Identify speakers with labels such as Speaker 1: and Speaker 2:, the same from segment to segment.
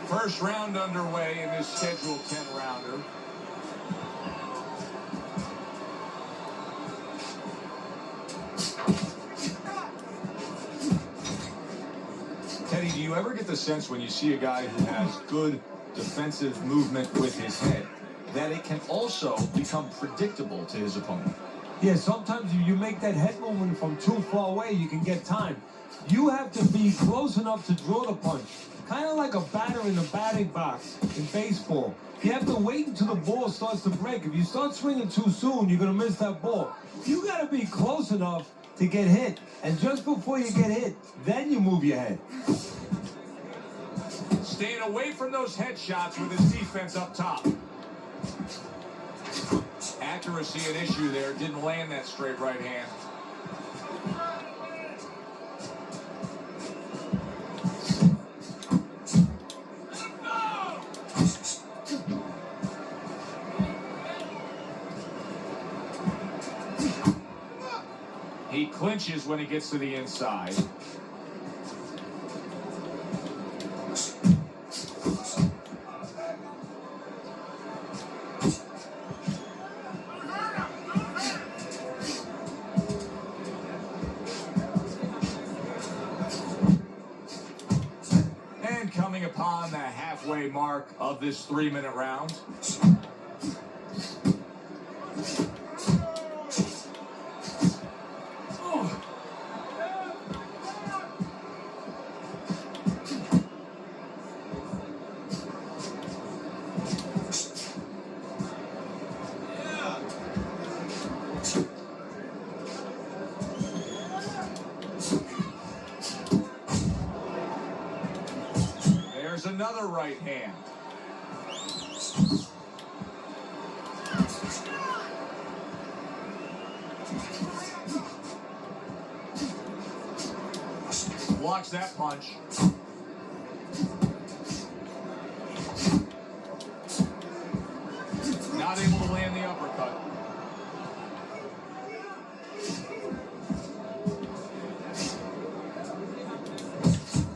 Speaker 1: First round underway in this scheduled 10-rounder. Teddy, do you ever get the sense when you see a guy who has good defensive movement with his head that it can also become predictable to his opponent?
Speaker 2: Yeah, sometimes if you make that head movement from too far away, you can get time. You have to be close enough to draw the punch. Kind of like a batter in the batting box in baseball. You have to wait until the ball starts to break. If you start swinging too soon, you're going to miss that ball. You got to be close enough to get hit. And just before you get hit, then you move your head.
Speaker 1: Staying away from those headshots with his defense up top. Accuracy an issue there. Didn't land that straight right hand. He clinches when he gets to the inside. And coming upon the halfway mark of this 3-minute round. There's another right hand. Blocks that punch. Not able to land the uppercut.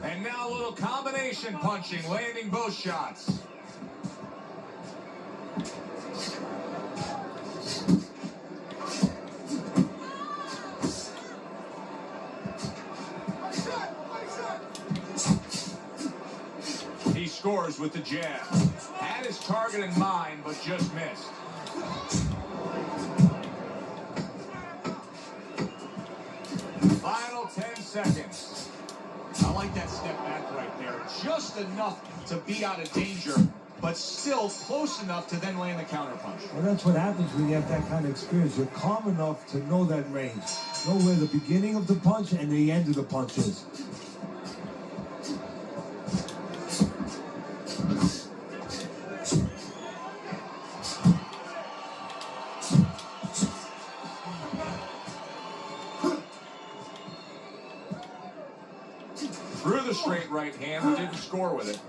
Speaker 1: And now a little combination punching, landing both shots. He scores with the jab. Had his target in mind, but just missed. Final 10 seconds. I like that step back right there. Just enough to be out of danger, but still close enough to then land the counterpunch.
Speaker 2: Well, that's what happens when you have that kind of experience. You're calm enough to know that range. Know where the beginning of the punch and the end of the punch is.
Speaker 1: Threw the straight right hand, but didn't score with it.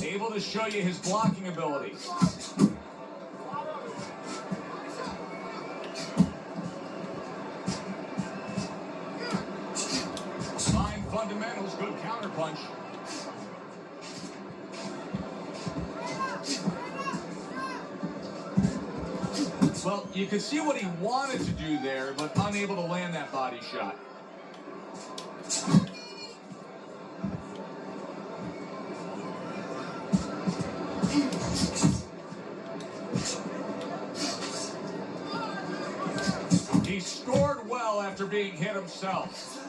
Speaker 1: Able to show you his blocking ability. Fine fundamentals, good counterpunch. Well, you could see what he wanted to do there, but unable to land that body shot. He scored well after being hit himself.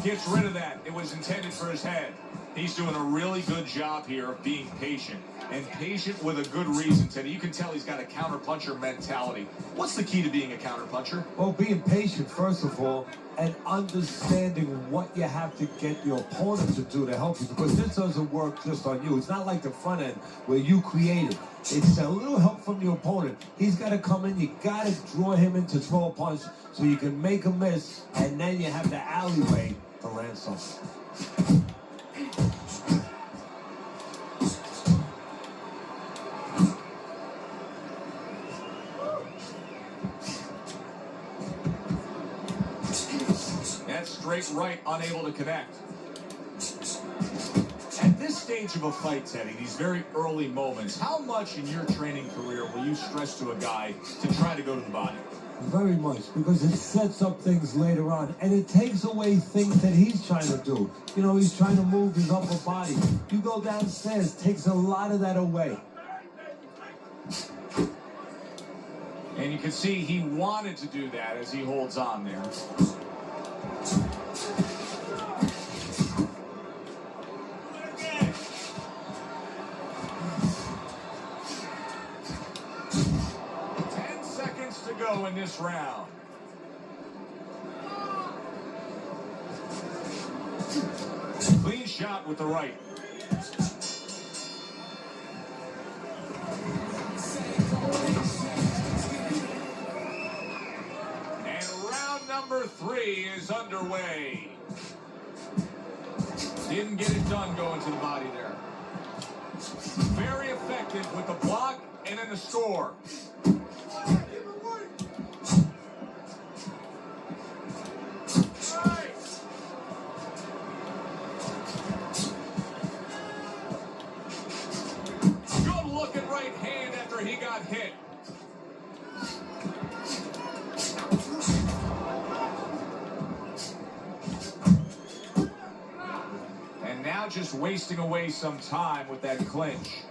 Speaker 1: Gets rid of that. It was intended for his head. He's doing a really good job here of being patient. And patient with a good reason, Teddy. You can tell he's got a counterpuncher mentality. What's the key to being a counterpuncher?
Speaker 2: Well, being patient, first of all, and understanding what you have to get your opponent to do to help you. Because this doesn't work just on you. It's not like the front end where you create it. It's a little help from your opponent. He's got to come in. You got to draw him in to throw a punch so you can make a miss, and then you have the alleyway to land something.
Speaker 1: That's straight right, unable to connect. At this stage of a fight, Teddy, these very early moments, how much in your training career will you stress to a guy to try to go to the body?
Speaker 2: Very much, because it sets up things later on, and it takes away things that he's trying to do. You know, he's trying to move his upper body. You go downstairs, takes a lot of that away.
Speaker 1: And you can see he wanted to do that as he holds on there. To go in this round. Clean shot with the right. And round number 3 is underway. Didn't get it done going to the body there. Very effective with the block and then the score. He got hit. And now just wasting away some time with that clinch.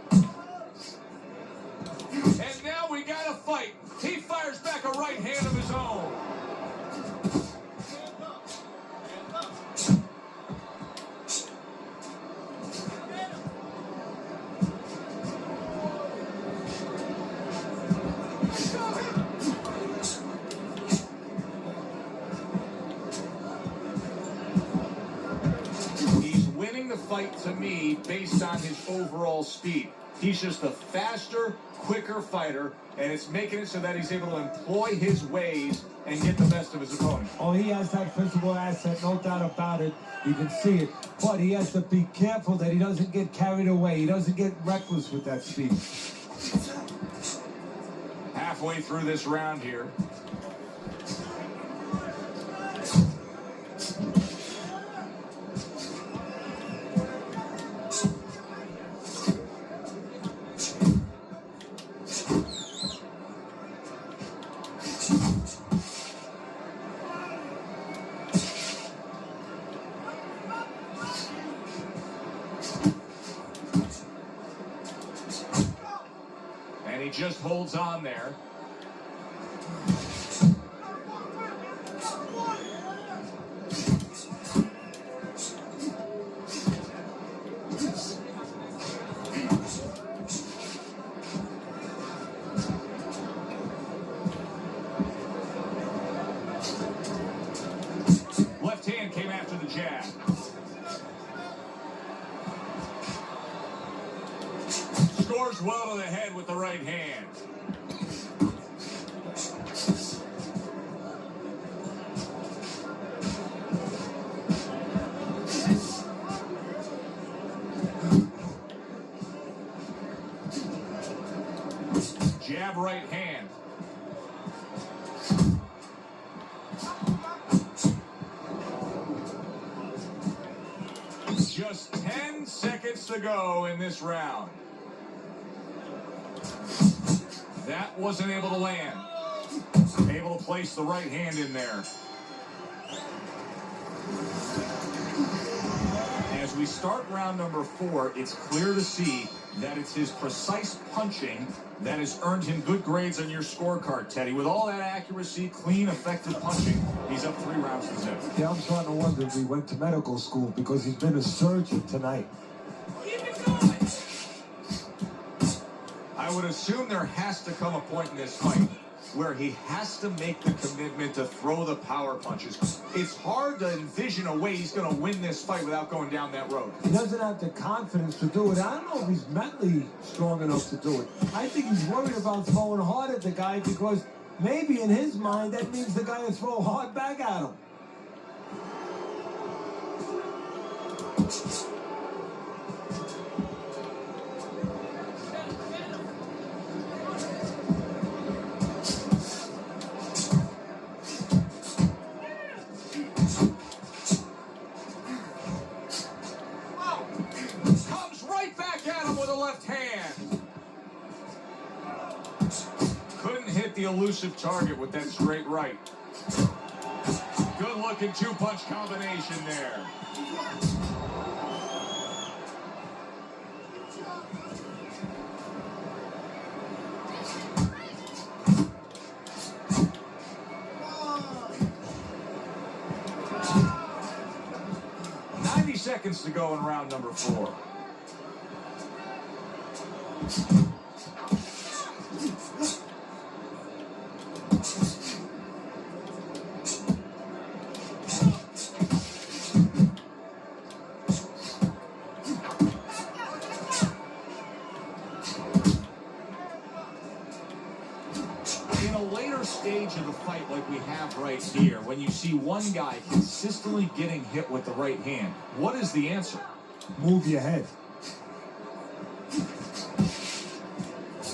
Speaker 1: And now we got a fight. He fires back a right hand of his own. Fight to me based on his overall speed. He's just a faster, quicker fighter, and it's making it so that he's able to employ his ways and get the best of his opponent.
Speaker 2: Oh, he has that physical asset, no doubt about it. You can see it. But he has to be careful that he doesn't get carried away. He doesn't get reckless with that speed.
Speaker 1: Halfway through this round here. And he just holds on there. Left hand came after the jab. Scores well to the head with the right hand. Jab right hand. Just 10 seconds to go in this round. That wasn't able to land. Able to place the right hand in there. As we start round number 4, it's clear to see that it's his precise punching that has earned him good grades on your scorecard, Teddy. With all that accuracy, clean, effective punching, he's up 3 rounds to 0.
Speaker 2: Yeah, I'm starting to wonder if he went to medical school because he's been a surgeon tonight.
Speaker 1: I I would assume there has to come a point in this fight where he has to make the commitment to throw the power punches. It's hard to envision a way he's going to win this fight without going down that road.
Speaker 2: He doesn't have the confidence to do it. I don't know if he's mentally strong enough to do it. I think he's worried about throwing hard at the guy because maybe in his mind that means the guy will throw hard back at him.
Speaker 1: Comes right back at him with a left hand. Couldn't hit the elusive target with that straight right. Good looking two-punch combination there. Seconds to go in round number 4. In a later stage of the fight like we have right here, when you see one guy consistently getting hit with the right hand, what is the answer?
Speaker 2: Move your head.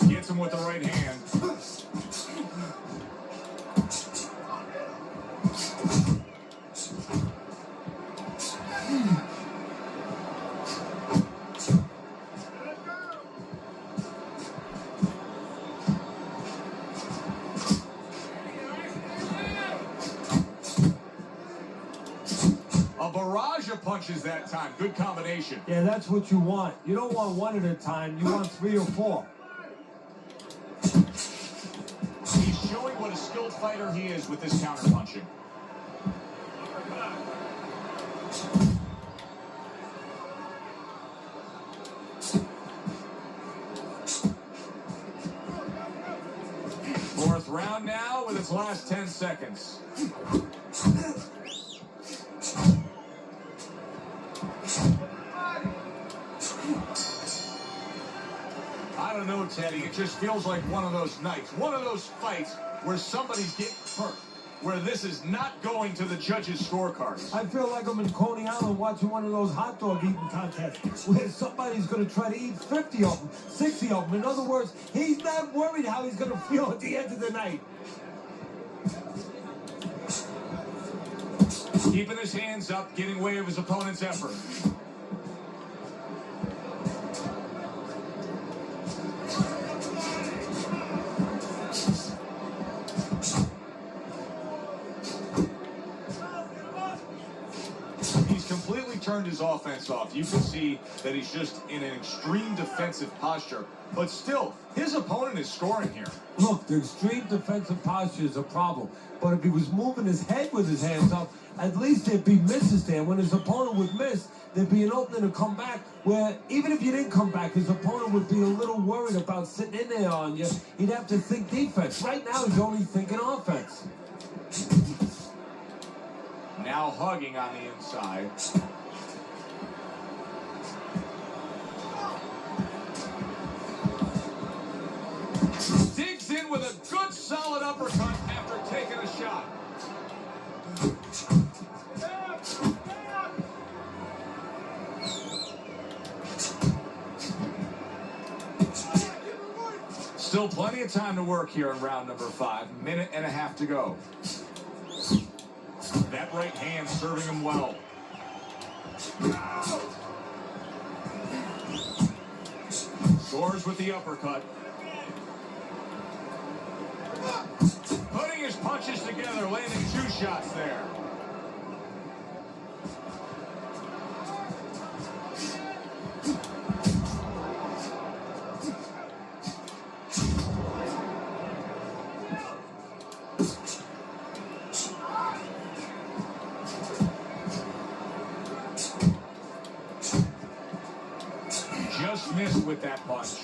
Speaker 1: Gets him with the right hand. Barrage of punches that time. Good combination.
Speaker 2: Yeah, that's what you want. You don't want one at a time. You want 3 or 4.
Speaker 1: He's showing what a skilled fighter he is with this counter punching. Fourth round now with its last 10 seconds. I don't know, Teddy. It just feels like one of those nights, one of those fights where somebody's getting hurt, where this is not going to the judges' scorecards.
Speaker 2: I feel like I'm in Coney Island watching one of those hot dog eating contests where somebody's going to try to eat 50 of them, 60 of them. In other words, he's not worried how he's going to feel at the end of the night.
Speaker 1: Keeping his hands up, getting way of his opponent's effort. He's completely turned his offense off. You can see that he's just in an extreme defensive posture. But still, his opponent is scoring here.
Speaker 2: Look, the extreme defensive posture is a problem. But if he was moving his head with his hands up, at least there'd be misses there. When his opponent would miss, there'd be an opening to come back where even if you didn't come back, his opponent would be a little worried about sitting in there on you. He'd have to think defense. Right now, he's only thinking offense.
Speaker 1: Now hugging on the inside. Digs in with a good solid uppercut after taking a shot. Still plenty of time to work here in round number 5. Minute and a half to go. That right hand serving him well. Scores with the uppercut. Putting his punches together, landing 2 shots there. Just missed with that punch.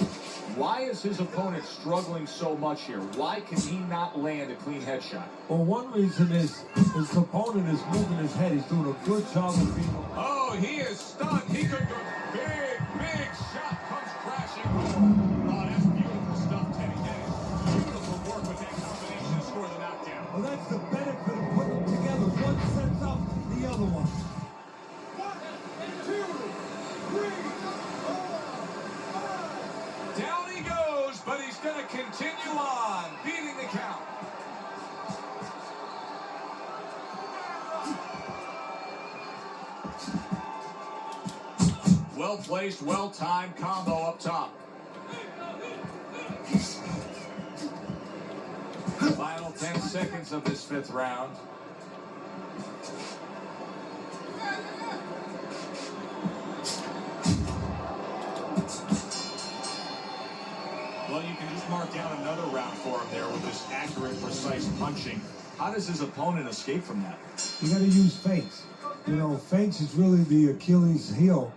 Speaker 1: Why is his opponent struggling so much here? Why can he not land a clean headshot?
Speaker 2: Well, one reason is his opponent is moving his head. He's doing a good job of being...
Speaker 1: Oh, he is stunned. He could go. Big shot comes crashing home. Oh, that's beautiful stuff, Teddy. That is beautiful work with that combination to score the knockdown.
Speaker 2: Well, that's the benefit of putting them together. One sets up the other one.
Speaker 1: 1, 2, 3, 4, 5. Down he goes, but he's going to continue on, beating the count. Well placed, well timed combo up top. Final 10 seconds of this 5th round. Well, you can just mark down another round for him there with this accurate, precise punching. How does his opponent escape from that?
Speaker 2: You got to use feints. You know, feints is really the Achilles heel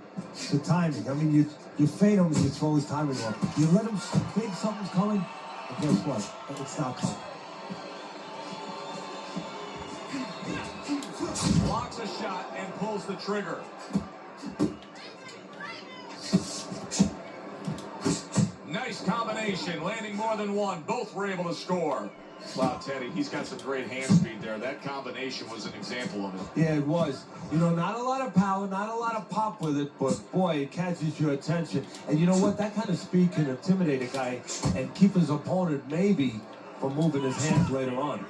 Speaker 2: to timing. I mean, you feint him and you throw his timing off. You let him think something's coming, and guess what? It's not coming.
Speaker 1: Blocks a shot and pulls the trigger. Nice combination, landing more than one. Both were able to score. Wow, Teddy, he's got some great hand speed there. That combination was an example of it.
Speaker 2: Yeah, it was. You know, not a lot of power, not a lot of pop with it, but boy, it catches your attention. And you know what? That kind of speed can intimidate a guy and keep his opponent maybe from moving his hands later on.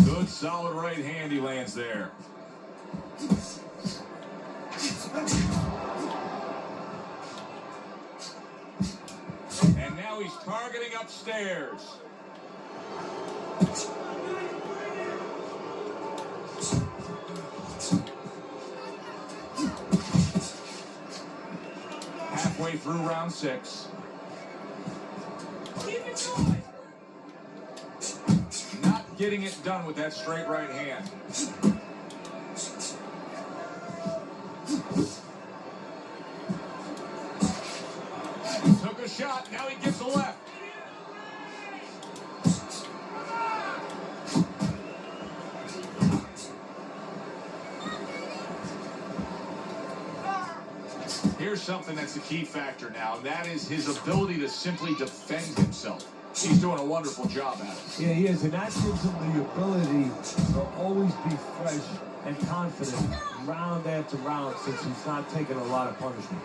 Speaker 1: Good, solid right hand he lands there. And now he's targeting upstairs. Halfway through round 6. Keep it going. Not getting it done with that straight right hand. Took a shot, now he gets a left. Here's something that's a key factor now, and that is his ability to simply defend himself. He's doing a wonderful job at it.
Speaker 2: Yeah, he is, and that gives him the ability to always be fresh and confident round after round since he's not taking a lot of punishment.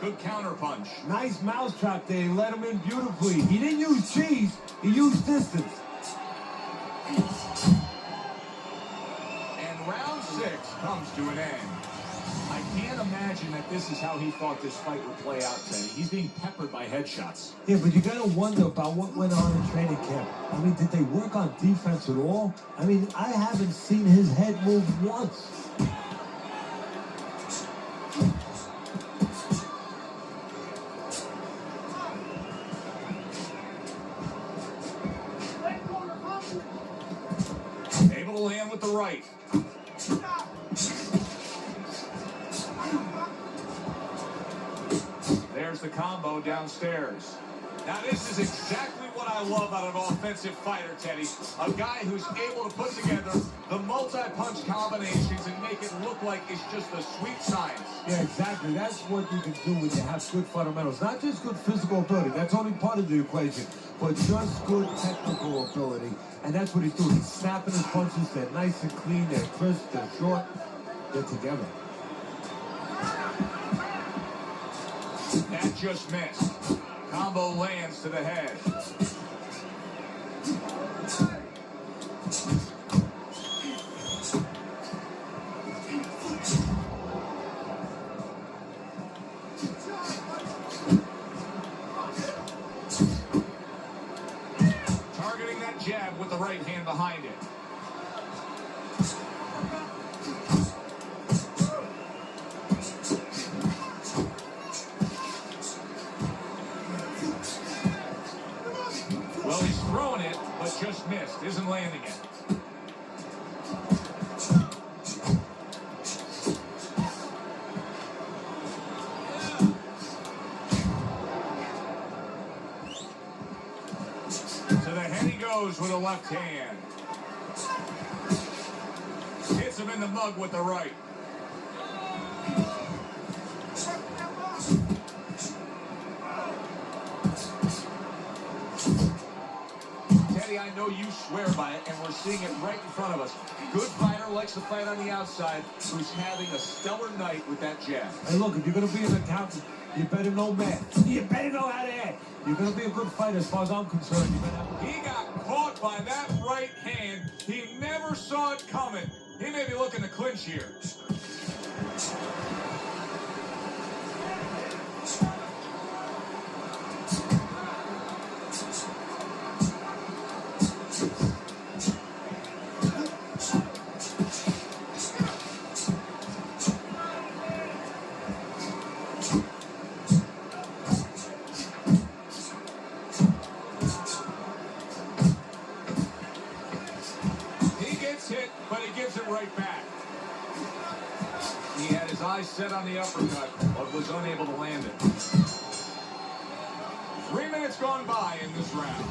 Speaker 1: Good counter punch.
Speaker 2: Nice mousetrap there. He let him in beautifully. He didn't use cheese. He used distance.
Speaker 1: And round 6 comes to an end. I can't imagine that this is how he thought this fight would play out, Teddy. He's being peppered by headshots.
Speaker 2: Yeah, but you got to wonder about what went on in training camp. I mean, did they work on defense at all? I mean, I haven't seen his head move once.
Speaker 1: Able to land with the right. There's the combo downstairs. Now, this is exactly what I love out of an offensive fighter, Teddy. A guy who's able to put together the multi-punch combinations and make it look like it's just a sweet science.
Speaker 2: Yeah, exactly. That's what you can do when you have good fundamentals. Not just good physical ability. That's only part of the equation. But just good technical ability. And that's what he's doing. He's snapping his punches. They're nice and clean. They're crisp. They're short. They're together.
Speaker 1: That just missed. Combo lands to the head. Targeting that jab with the right hand behind it. Well, he's throwing it, but just missed. Isn't landing it. To the head he goes with a left hand. Hits him in the mug with the right. I know you swear by it, and we're seeing it right in front of us. Good fighter, likes to fight on the outside, who's having a stellar night with that jab.
Speaker 2: Hey, look, if you're going to be an accountant, you better know math. You better know how to act. You're going to be a good fighter as far as I'm concerned.
Speaker 1: He got caught by that right hand. He never saw it coming. He may be looking to clinch here. But he gives it right back. He had his eyes set on the uppercut, but was unable to land it. 3 minutes gone by in this round.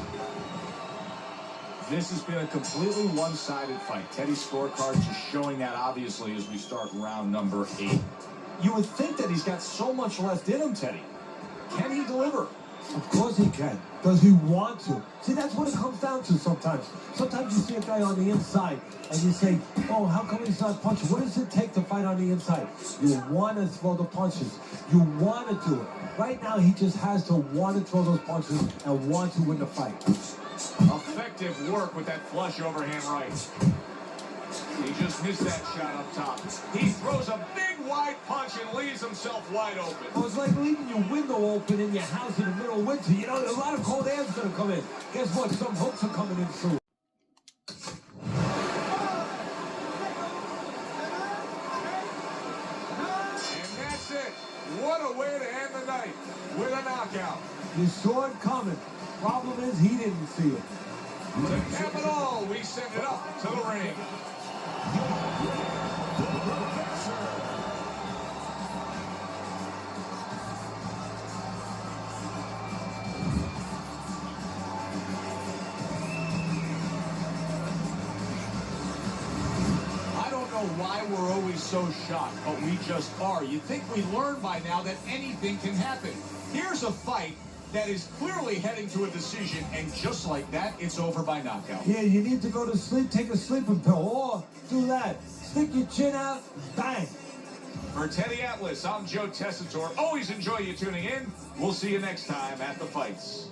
Speaker 1: This has been a completely one-sided fight. Teddy's scorecard just showing that obviously as we start round number 8. You would think that he's got so much left in him, Teddy. Can he deliver?
Speaker 2: Of course he can. Does he want to? See, that's what it comes down to sometimes. Sometimes you see a guy on the inside and you say, oh, how come he's not punching? What does it take to fight on the inside? You want to throw the punches. You want to do it. Right now, he just has to want to throw those punches and want to win the fight.
Speaker 1: Effective work with that flush overhand right. He just missed that shot up top. He throws a big wide punch and leaves himself wide open.
Speaker 2: Well, it's like leaving your window open in your house in the middle of winter. You know, a lot of cold air's going to come in. Guess what? Some hooks are coming in through.
Speaker 1: And that's it. What a way to end the night with a knockout.
Speaker 2: You saw it coming. Problem is, he didn't see it.
Speaker 1: To cap it all, we send it up to the ring. I don't know why we're always so shocked, but we just are. You'd think we learned by now that anything can happen. Here's a fight that is clearly heading to a decision, and just like that, it's over by knockout.
Speaker 2: Yeah, you need to go to sleep, take a sleeping pill, or do that. Stick your chin out, bang.
Speaker 1: For Teddy Atlas, I'm Joe Tessitore. Always enjoy you tuning in. We'll see you next time at the fights.